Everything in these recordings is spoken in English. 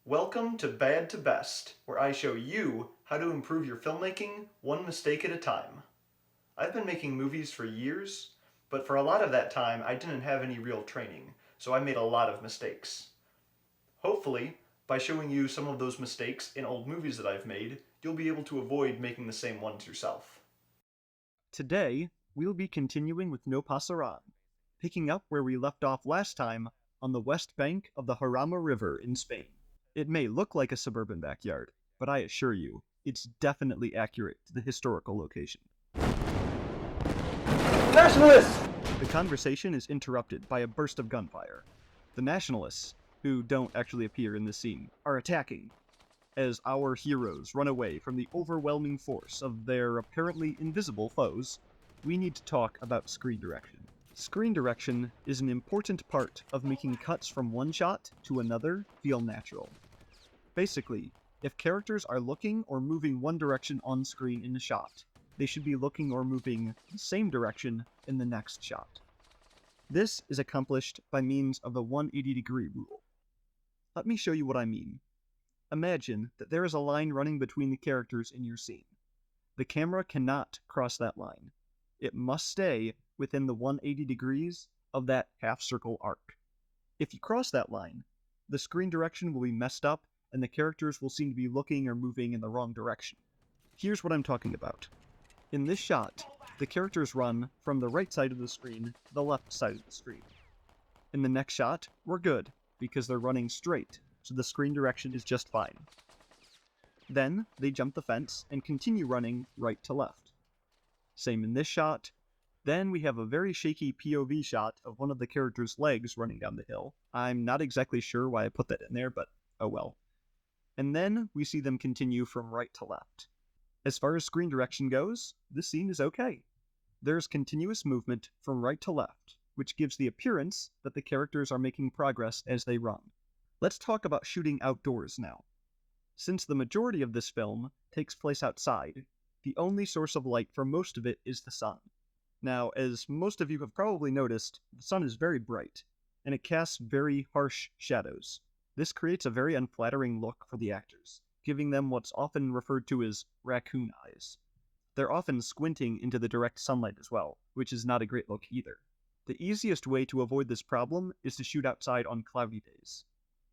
Welcome to Bad to Best, where I show you how to improve your filmmaking one mistake at a time. I've been making movies for years, but for a lot of that time I didn't have any real training, so I made a lot of mistakes. Hopefully, by showing you some of those mistakes in old movies that I've made, you'll be able to avoid making the same ones yourself. Today, we'll be continuing with No Pasarán, picking up where we left off last time on the west bank of the Jarama River in Spain. It may look like a suburban backyard, but I assure you, it's definitely accurate to the historical location. Nationalists! The conversation is interrupted by a burst of gunfire. The Nationalists, who don't actually appear in this scene, are attacking. As our heroes run away from the overwhelming force of their apparently invisible foes, we need to talk about screen direction. Screen direction is an important part of making cuts from one shot to another feel natural. Basically, if characters are looking or moving one direction on screen in a shot, they should be looking or moving the same direction in the next shot. This is accomplished by means of the 180-degree rule. Let me show you what I mean. Imagine that there is a line running between the characters in your scene. The camera cannot cross that line. It must stay within the 180 degrees of that half-circle arc. If you cross that line, the screen direction will be messed up and the characters will seem to be looking or moving in the wrong direction. Here's what I'm talking about. In this shot, the characters run from the right side of the screen to the left side of the screen. In the next shot, we're good, because they're running straight, so the screen direction is just fine. Then, they jump the fence and continue running right to left. Same in this shot. Then we have a very shaky POV shot of one of the characters' legs running down the hill. I'm not exactly sure why I put that in there, but oh well. And then we see them continue from right to left. As far as screen direction goes, this scene is okay. There's continuous movement from right to left, which gives the appearance that the characters are making progress as they run. Let's talk about shooting outdoors now. Since the majority of this film takes place outside, the only source of light for most of it is the sun. Now, as most of you have probably noticed, the sun is very bright, and it casts very harsh shadows. This creates a very unflattering look for the actors, giving them what's often referred to as raccoon eyes. They're often squinting into the direct sunlight as well, which is not a great look either. The easiest way to avoid this problem is to shoot outside on cloudy days.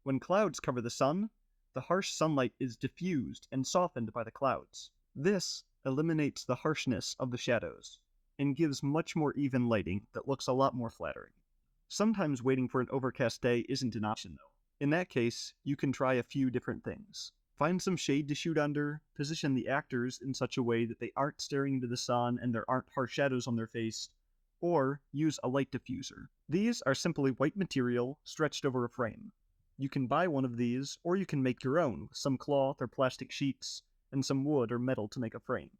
When clouds cover the sun, the harsh sunlight is diffused and softened by the clouds. This eliminates the harshness of the shadows, and gives much more even lighting that looks a lot more flattering. Sometimes waiting for an overcast day isn't an option though. In that case, you can try a few different things. Find some shade to shoot under, position the actors in such a way that they aren't staring into the sun and there aren't harsh shadows on their face, or use a light diffuser. These are simply white material stretched over a frame. You can buy one of these, or you can make your own with some cloth or plastic sheets and some wood or metal to make a frame.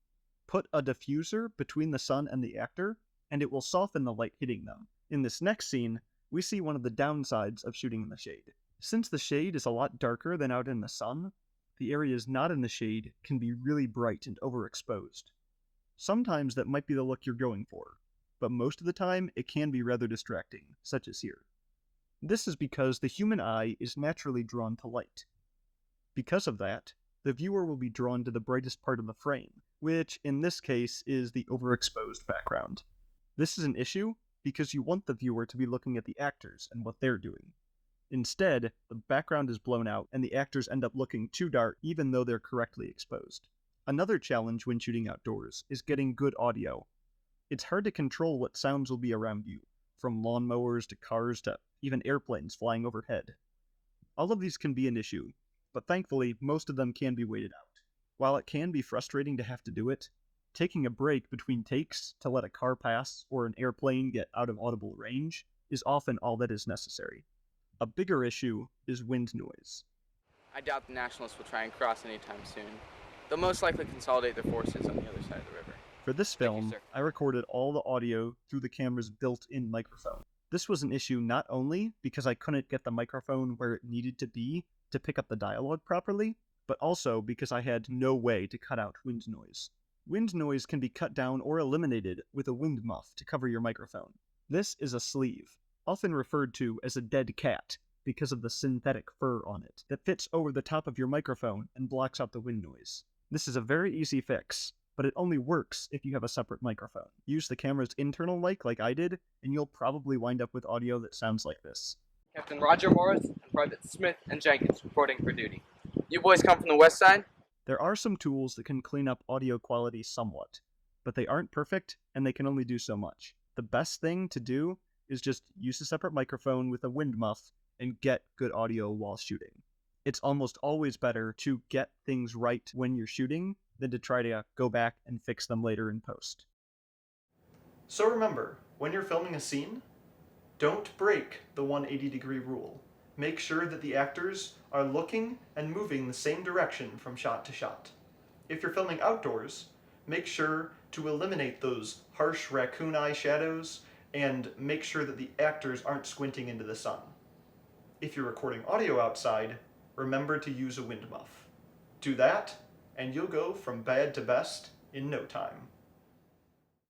Put a diffuser between the sun and the actor, and it will soften the light hitting them. In this next scene, we see one of the downsides of shooting in the shade. Since the shade is a lot darker than out in the sun, the areas not in the shade can be really bright and overexposed. Sometimes that might be the look you're going for, but most of the time it can be rather distracting, such as here. This is because the human eye is naturally drawn to light. Because of that, the viewer will be drawn to the brightest part of the frame, which in this case is the overexposed background. This is an issue because you want the viewer to be looking at the actors and what they're doing. Instead, the background is blown out and the actors end up looking too dark even though they're correctly exposed. Another challenge when shooting outdoors is getting good audio. It's hard to control what sounds will be around you, from lawnmowers to cars to even airplanes flying overhead. All of these can be an issue, but thankfully most of them can be waited out. While it can be frustrating to have to do it, taking a break between takes to let a car pass or an airplane get out of audible range is often all that is necessary. A bigger issue is wind noise. I doubt the Nationalists will try and cross anytime soon. They'll most likely consolidate their forces on the other side of the river. For this film, I recorded all the audio through the camera's built-in microphone. This was an issue not only because I couldn't get the microphone where it needed to be to pick up the dialogue properly, but also because I had no way to cut out wind noise. Wind noise can be cut down or eliminated with a wind muff to cover your microphone. This is a sleeve, often referred to as a dead cat, because of the synthetic fur on it that fits over the top of your microphone and blocks out the wind noise. This is a very easy fix, but it only works if you have a separate microphone. Use the camera's internal mic like I did, and you'll probably wind up with audio that sounds like this. Captain Roger Morris and Private Smith and Jenkins reporting for duty. You boys come from the west side? There are some tools that can clean up audio quality somewhat, but they aren't perfect and they can only do so much. The best thing to do is just use a separate microphone with a wind muff and get good audio while shooting. It's almost always better to get things right when you're shooting than to try to go back and fix them later in post. So remember, when you're filming a scene, don't break the 180-degree rule. Make sure that the actors are looking and moving the same direction from shot to shot. If you're filming outdoors, make sure to eliminate those harsh raccoon eye shadows and make sure that the actors aren't squinting into the sun. If you're recording audio outside, remember to use a wind muff. Do that, and you'll go from bad to best in no time.